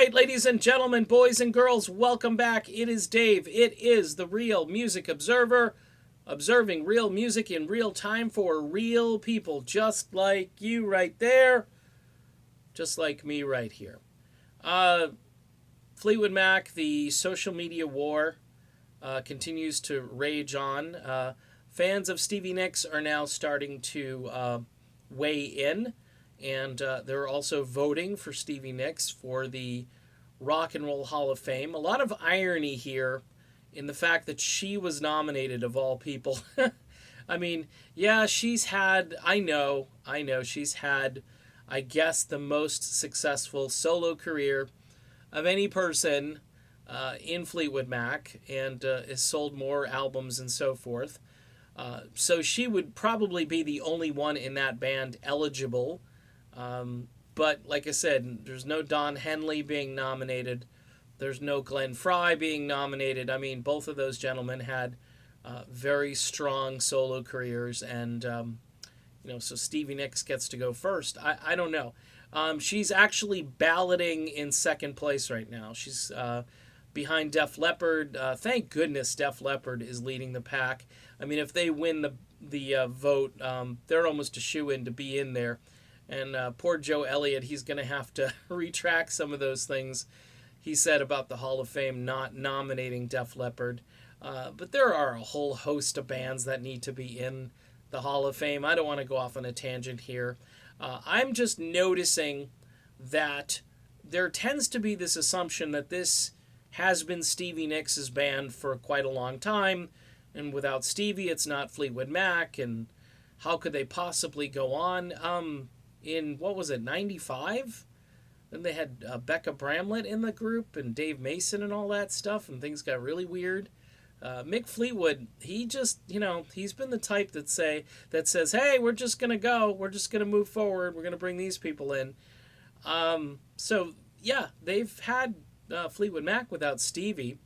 right, ladies and gentlemen, boys and girls, welcome back. It is Dave. It is the Real Music Observer, observing real music in real time for real people, just like you right there, just like me right here. Uh, Fleetwood Mac, the social media war continues to rage on. Fans of Stevie Nicks are now starting to weigh in, and they're also voting for Stevie Nicks for the Rock and Roll Hall of Fame. A lot of irony here in the fact that she was nominated of all people. I mean, yeah, I know, she's had, I guess, the most successful solo career of any person in Fleetwood Mac, and has sold more albums and so forth. So she would probably be the only one in that band eligible. But like I said, there's no Don Henley being nominated. There's no Glenn Frey being nominated. I mean, both of those gentlemen had very strong solo careers, and so Stevie Nicks gets to go first. I don't know. She's actually balloting in second place right now. She's behind Def Leppard. Thank goodness Def Leppard is leading the pack. I mean, if they win the vote, they're almost a shoo-in to be in there. And poor Joe Elliott, he's going to have to retract some of those things he said about the Hall of Fame not nominating Def Leppard. But there are a whole host of bands that need to be in the Hall of Fame. I don't want to go off on a tangent here. I'm just noticing that there tends to be this assumption that this has been Stevie Nicks' band for quite a long time, and without Stevie, it's not Fleetwood Mac, and how could they possibly go on? In, what was it, 95? Then they had Becca Bramlett in the group, and Dave Mason and all that stuff, and things got really weird. Mick Fleetwood, he just, he's been the type that says, hey, we're just going to go. We're just going to move forward. We're going to bring these people in. So, yeah, they've had Fleetwood Mac without Stevie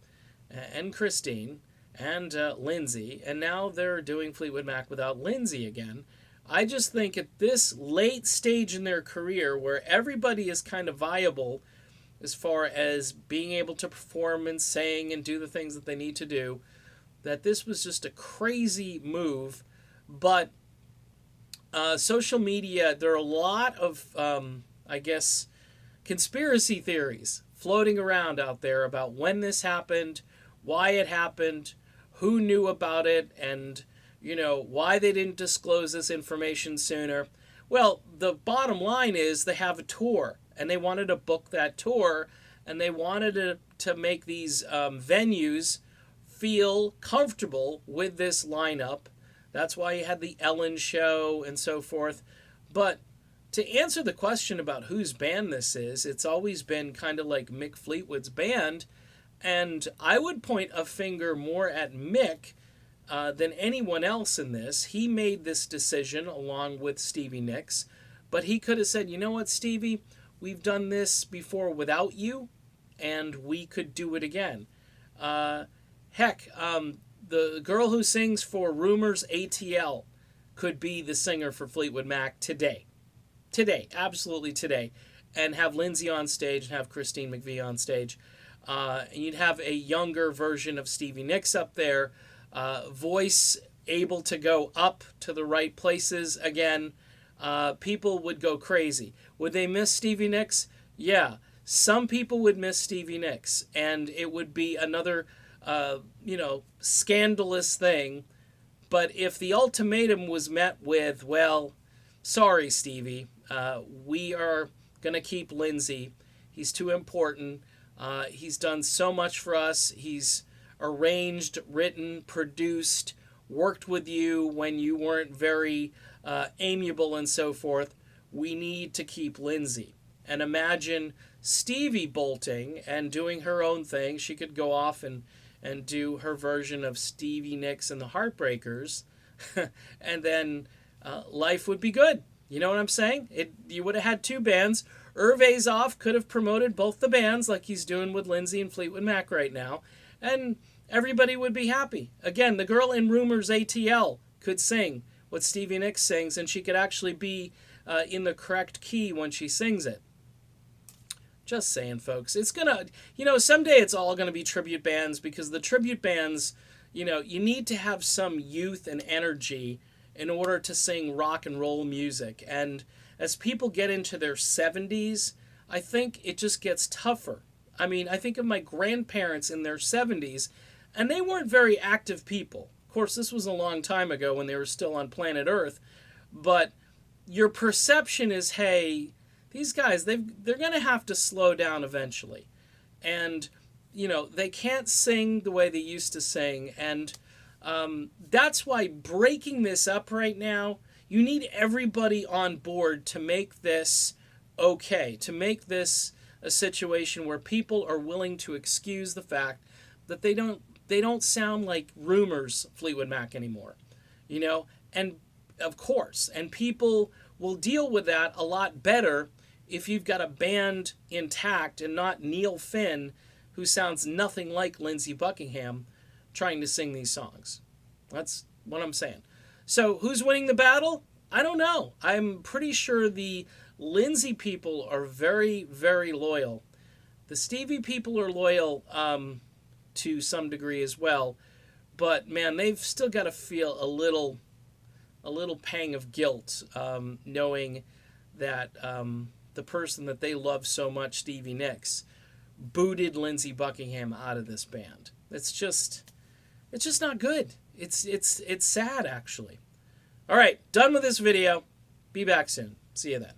and Christine and Lindsay, and now they're doing Fleetwood Mac without Lindsay again. I just think at this late stage in their career where everybody is kind of viable as far as being able to perform and sing and do the things that they need to do, that this was just a crazy move. But social media, there are a lot of, conspiracy theories floating around out there about when this happened, why it happened, who knew about it, and why they didn't disclose this information sooner. Well, the bottom line is they have a tour, and they wanted to book that tour, and they wanted to make these venues feel comfortable with this lineup. That's why you had the Ellen show and so forth. But to answer the question about whose band this is, it's always been kind of like Mick Fleetwood's band, and I would point a finger more at Mick than anyone else in this. He made this decision along with Stevie Nicks, but he could have said, you know what, Stevie, we've done this before without you, and we could do it again. The girl who sings for Rumors ATL could be the singer for Fleetwood Mac today. Today, absolutely today. And have Lindsay on stage and have Christine McVie on stage. And you'd have a younger version of Stevie Nicks up there, voice able to go up to the right places again. People would go crazy. Would they miss Stevie Nicks? Yeah. Some people would miss Stevie Nicks, and it would be another, scandalous thing. But if the ultimatum was met with, well, sorry, Stevie, we are going to keep Lindsay. He's too important. He's done so much for us. He's arranged, written, produced, worked with you when you weren't very amiable and so forth. We need to keep Lindsay. And imagine Stevie bolting and doing her own thing. She could go off and do her version of Stevie Nicks and the Heartbreakers, and then life would be good. You know what I'm saying? You would have had two bands. Irv Azoff could have promoted both the bands like he's doing with Lindsay and Fleetwood Mac right now, and everybody would be happy. Again, the girl in Rumors ATL could sing what Stevie Nicks sings, and she could actually be in the correct key when she sings it. Just saying, folks. It's gonna, someday it's all gonna be tribute bands, because the tribute bands, you need to have some youth and energy in order to sing rock and roll music. And as people get into their 70s, I think it just gets tougher. I mean, I think of my grandparents in their 70s, and they weren't very active people. Of course, this was a long time ago when they were still on planet Earth, but your perception is, hey, these guys, they're going to have to slow down eventually. And, they can't sing the way they used to sing. And that's why breaking this up right now, you need everybody on board to make this okay, to make this a situation where people are willing to excuse the fact that they don't sound like Rumors Fleetwood Mac anymore. And of course, and people will deal with that a lot better if you've got a band intact and not Neil Finn, who sounds nothing like Lindsey Buckingham, trying to sing these songs. That's what I'm saying. So who's winning the battle? I don't know. I'm pretty sure the Lindsey people are very, very loyal. The Stevie people are loyal to some degree as well. But man, they've still got to feel a little pang of guilt, knowing that the person that they love so much, Stevie Nicks, booted Lindsey Buckingham out of this band. It's just not good. It's sad, actually. All right, done with this video. Be back soon. See you then.